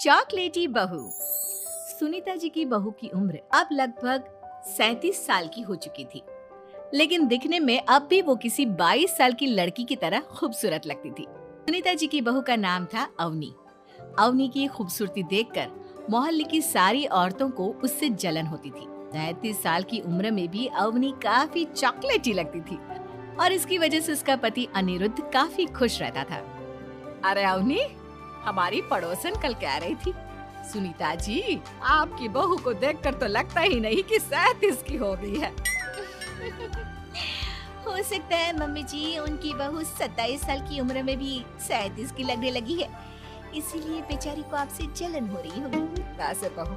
चॉकलेटी बहू। सुनीता जी की बहू की उम्र अब लगभग 37 साल की हो चुकी थी, लेकिन दिखने में अब भी वो किसी 22 साल की लड़की की तरह खूबसूरत लगती थी। सुनीता जी की बहू का नाम था अवनी। अवनी की खूबसूरती देखकर मोहल्ले की सारी औरतों को उससे जलन होती थी। 37 साल की उम्र में भी अवनी काफी चॉकलेटी लगती थी और इसकी वजह से उसका पति अनिरुद्ध काफी खुश रहता था। अरे अवनी, हमारी पड़ोसन कल कह रही थी, सुनीता जी आपकी बहू को देखकर तो लगता ही नहीं कि 37 की हो गई है। हो सकता है मम्मी जी उनकी बहू 27 साल की उम्र में भी 37 की लगने लगी है, इसीलिए बेचारी को आपसे जलन हो रही होगी। वैसे बहू,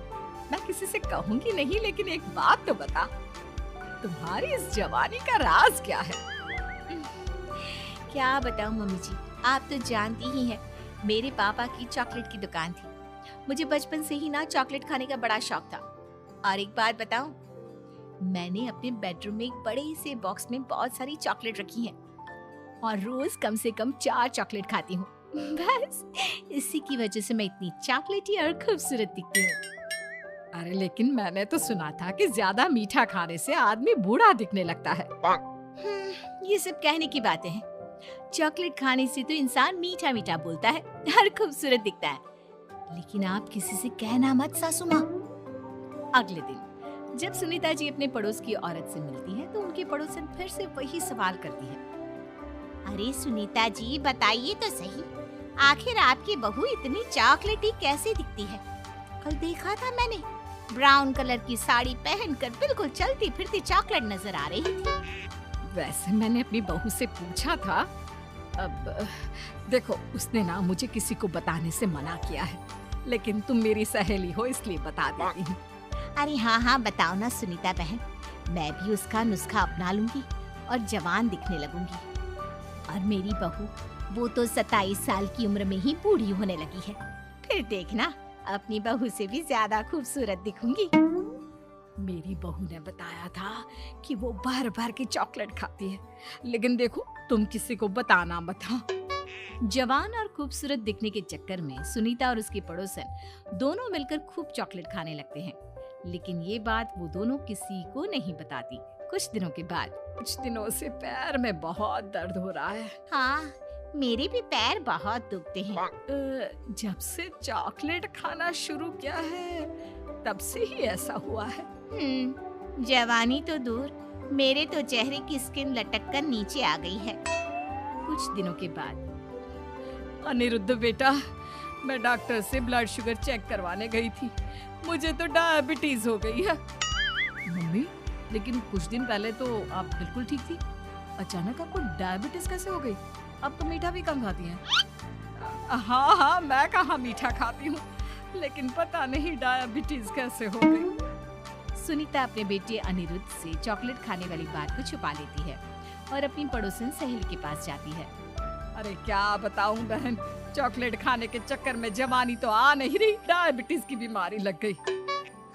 मैं किसी से कहूंगी नहीं, लेकिन एक बात तो बता, तुम्हारी इस जवानी का राज क्या है? क्या बताऊं मम्मी जी, आप तो जानती ही हैं, मेरे पापा की चॉकलेट की दुकान थी। मुझे बचपन से ही ना चॉकलेट खाने का बड़ा शौक था। और एक बात बताऊं, मैंने अपने बेडरूम में एक बड़े से बॉक्स में बहुत सारी चॉकलेट रखी हैं और रोज कम से कम 4 चॉकलेट खाती हूँ। बस इसी की वजह से मैं इतनी चॉकलेटी और खूबसूरत दिखती हूँ। अरे लेकिन मैंने तो सुना था कि ज्यादा मीठा खाने से आदमी बूढ़ा दिखने लगता है। ये सब कहने की बातें हैं। चॉकलेट खाने से तो इंसान मीठा मीठा बोलता है और खूबसूरत दिखता है। लेकिन आप किसी से कहना मत सासू माँ। अगले दिन जब सुनीता जी अपने पड़ोस की औरत से मिलती है तो उनकी पड़ोसन फिर से वही सवाल करती है। अरे सुनीता जी बताइए तो सही, आखिर आपकी बहू इतनी चॉकलेटी कैसे दिखती है? कल देखा था मैंने, ब्राउन कलर की साड़ी पहनकर बिल्कुल चलती फिरती चॉकलेट नजर आ रही थी। वैसे मैंने अपनी बहू से पूछा था। अब देखो, उसने ना मुझे किसी को बताने से मना किया है, लेकिन तुम मेरी सहेली हो इसलिए बता देती हूँ। अरे हाँ बताओ ना सुनीता बहन, मैं भी उसका नुस्खा अपना लूंगी और जवान दिखने लगूंगी। और मेरी बहू वो तो 27 साल की उम्र में ही बूढ़ी होने लगी है, फिर देखना अपनी बहू से भी ज्यादा खूबसूरत दिखूंगी। मेरी बहू ने बताया था कि वो भर भर के चॉकलेट खाती है, लेकिन देखो तुम किसी को बताना मत। जवान और खूबसूरत दिखने के चक्कर में सुनीता और उसकी पड़ोसन दोनों मिलकर खूब चॉकलेट खाने लगते हैं, लेकिन ये बात वो दोनों किसी को नहीं बताती। कुछ दिनों के बाद, कुछ दिनों से पैर में बहुत दर्द हो रहा है। हाँ, मेरे भी पैर बहुत दुखते हैं। जब से चॉकलेट खाना शुरू किया है तब से ही ऐसा हुआ है। जवानी तो दूर, मेरे तो चेहरे की स्किन लटक कर नीचे आ गई है। कुछ दिनों के बाद, अनिरुद्ध बेटा, मैं डॉक्टर से ब्लड शुगर चेक करवाने गई थी, मुझे तो डायबिटीज हो गई है। मम्मी, लेकिन कुछ दिन पहले तो आप बिल्कुल ठीक थी, अचानक आपको डायबिटीज कैसे हो गई? अब तो मीठा भी कम खाती हैं। हाँ, मैं कहाँ मीठा खाती हूँ, लेकिन पता नहीं डायबिटीज कैसे हो गई। सुनीता अपने बेटे अनिरुद्ध से चॉकलेट खाने वाली बात को छुपा लेती है और अपनी पड़ोसन सहेली के पास जाती है। अरे क्या बताऊं बहन, चॉकलेट खाने के चक्कर में जवानी तो आ नहीं रही, डायबिटीज की बीमारी लग गई।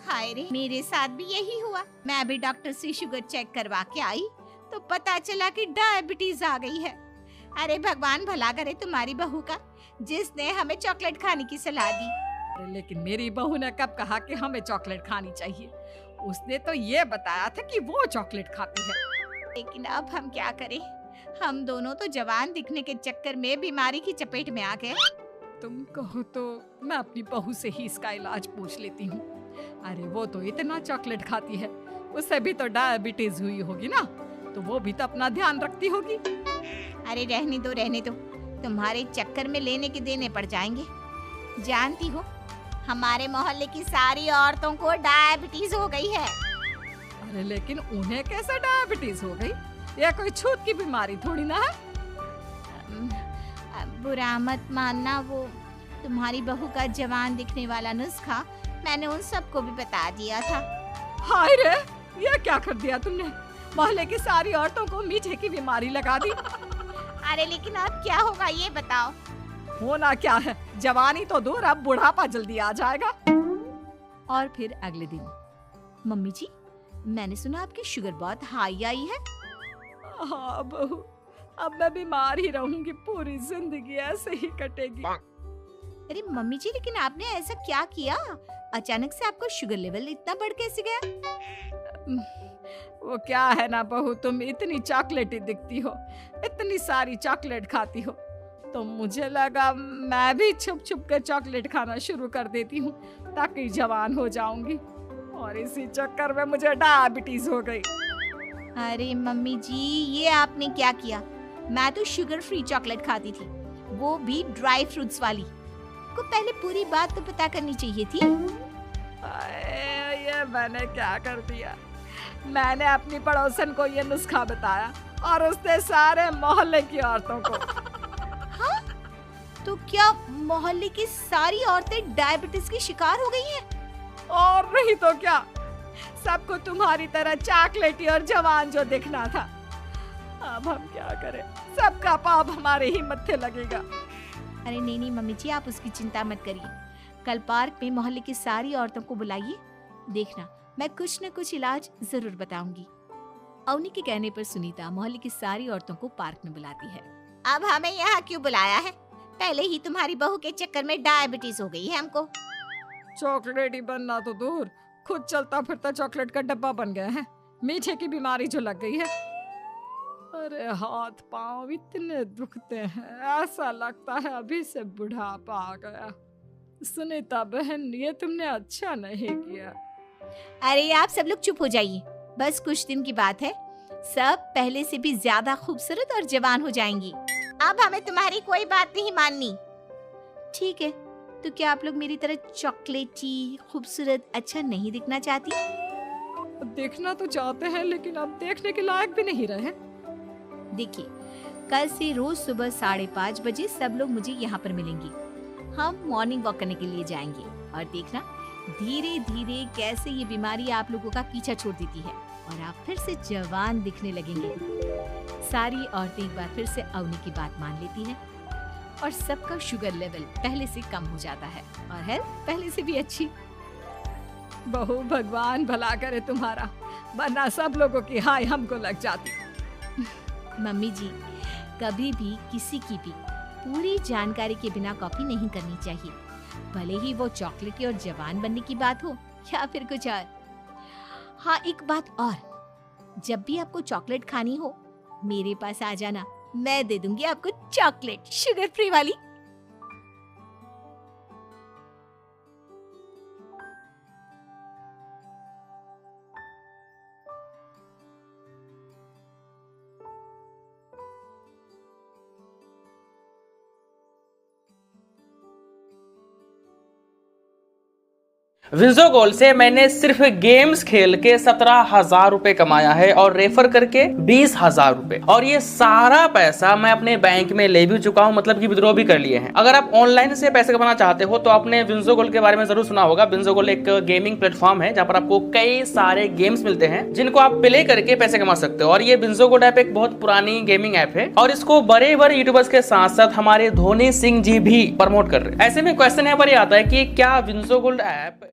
हाय रे, मेरे साथ भी यही हुआ। मैं भी डॉक्टर से शुगर चेक करवा के आई तो पता चला कि डायबिटीज आ गई है। अरे भगवान भला करे तुम्हारी बहू का, जिसने हमें चॉकलेट खाने की सलाह दी। लेकिन मेरी बहू ने कब कहा कि हमें चॉकलेट खानी चाहिए? उसने तो ये बताया था कि वो चॉकलेट खाती है। लेकिन अब हम क्या करें, हम दोनों तो जवान दिखने के चक्कर में बीमारी की चपेट में आ गए। तुम कहो तो मैं अपनी बहू से ही इसका इलाज पूछ लेती हूँ। अरे वो तो इतना चॉकलेट खाती है, उसे भी तो डायबिटीज हुई होगी ना, तो वो भी तो अपना ध्यान रखती होगी। अरे रहने दो, तुम्हारे चक्कर में लेने के देने पड़ जाएंगे। जानती हो, हमारे मोहल्ले की सारी औरतों को डायबिटीज हो गई है। अरे लेकिन उन्हें कैसे डायबिटीज हो गई? यह कोई छूत की बीमारी थोड़ी ना है। बुरा मत मानना, वो तुम्हारी बहू का जवान दिखने वाला नुस्खा मैंने उन सबको भी बता दिया था। हाय रे, ये क्या कर दिया तुमने? मोहल्ले की सारी औरतों को मीठे की बीमारी लगा दी। अरे लेकिन अब क्या होगा ये बताओ। होना क्या है, जवानी तो दूर, अब बुढ़ापा जल्दी आ जाएगा। और फिर अगले दिन, मम्मी जी, मैंने सुना आपकी शुगर बहुत हाई आई है। हाँ बहू, अब मैं बीमार ही रहूंगी, पूरी जिंदगी ऐसे ही कटेगी। अरे मम्मी जी, लेकिन आपने ऐसा क्या किया? अचानक से आपका शुगर लेवल इतना बढ़ कैसे गया? वो क्या है ना बहू, तुम इतनी चॉकलेटी दिखती हो, इतनी सारी चॉकलेट खाती हो, तो मुझे लगा मैं भी छुप छुप कर चॉकलेट खाना शुरू कर देती हूँ ताकि जवान हो जाऊंगी, और इसी चक्कर में मुझे डायबिटीज हो गई। अरे मम्मी जी, ये आपने क्या किया? मैं तो शुगर फ्री चॉकलेट खाती थी, वो भी ड्राई फ्रूट्स वाली। को पहले पूरी बात तो पता करनी चाहिए थी। ये मैंने क्या कर दिया? मैंने अपनी पड़ोसन को ये नुस्खा बताया और उसने सारे मोहल्ले की औरतों को। हाँ? तो क्या मोहल्ले की सारी औरतें डायबिटीज की शिकार हो गई हैं? और नहीं तो क्या, सबको तुम्हारी तरह चॉकलेटी और जवान जो दिखना था। अब हम क्या करें, सबका पाप हमारे ही मत्थे लगेगा। अरे नहीं नहीं मम्मी जी, आप उसकी चिंता मत करिए। कल पार्क में मोहल्ले की सारी औरतों को बुलाइए, देखना मैं कुछ न कुछ इलाज जरूर बताऊंगी। अवनी के कहने पर सुनीता मोहल्ले की सारी औरतों को पार्क में बुलाती है। अब हमें यहाँ क्यों बुलाया है? पहले ही तुम्हारी बहू के चक्कर में डायबिटीज हो गई है हमको। चॉकलेट ही बनना तो दूर, खुद चलता फिरता चॉकलेट का डब्बा बन गया है। मीठे की बीमारी जो लग गई है। अरे हाथ पांव इतने दुखते हैं, ऐसा लगता है अभी से बुढ़ापा आ गया। सुनीता बहन, ये तुमने अच्छा नहीं किया। अरे आप सब लोग चुप हो जाइए, बस कुछ दिन की बात है, सब पहले से भी ज्यादा खूबसूरत और जवान हो जाएंगी। अब हमें तुम्हारी कोई बात नहीं माननी। ठीक है, तो क्या आप लोग मेरी तरह चॉकलेटी, खूबसूरत, अच्छा नहीं दिखना चाहती? देखना तो चाहते हैं, लेकिन अब देखने के लायक भी नहीं रहे। देखिए, कल से रोज सुबह 5:30 बजे सब लोग मुझे यहाँ पर मिलेंगे। हम मॉर्निंग वॉक करने के लिए जाएंगे और देखना धीरे धीरे कैसे ये बीमारी आप लोगों का पीछा छोड़ देती है और आप फिर से जवान दिखने लगेंगे। सारी औरतें एक बार फिर से अवनी की बात मान लेती हैं और सबका शुगर लेवल पहले से कम हो जाता है और हेल्थ पहले से भी अच्छी। बहू, भगवान भला करे तुम्हारा, वरना सब लोगों की हाय हमको लग जाती। मम्मी जी, कभी भी किसी की भी पूरी जानकारी के बिना कॉपी नहीं करनी चाहिए, भले ही वो चॉकलेटी और जवान बनने की बात हो या फिर कुछ और। हाँ, एक बात और, जब भी आपको चॉकलेट खानी हो मेरे पास आ जाना, मैं दे दूंगी आपको चॉकलेट, शुगर फ्री वाली। विंजो गोल्ड से मैंने सिर्फ गेम्स खेल के 17,000 रुपए कमाया है और रेफर करके 20,000 रुपए, और ये सारा पैसा मैं अपने बैंक में ले भी चुका हूं, मतलब कि विड्रॉ भी कर लिए हैं। अगर आप ऑनलाइन से पैसे कमाना चाहते हो तो आपने विंजो गोल्ड के बारे में जरूर सुना होगा। विंजो गोल्ड एक गेमिंग प्लेटफॉर्म है जहां पर आपको कई सारे गेम्स मिलते हैं जिनको आप प्ले करके पैसे कमा सकते हो। और ये विंजो गोल्ड ऐप एक बहुत पुरानी गेमिंग ऐप है और इसको बड़े बड़े यूट्यूबर्स के साथ साथ हमारे धोनी सिंह जी भी प्रमोट कर रहे हैं। ऐसे में क्वेश्चन यहाँ पर आता है कि क्या विंजो गोल्ड ऐप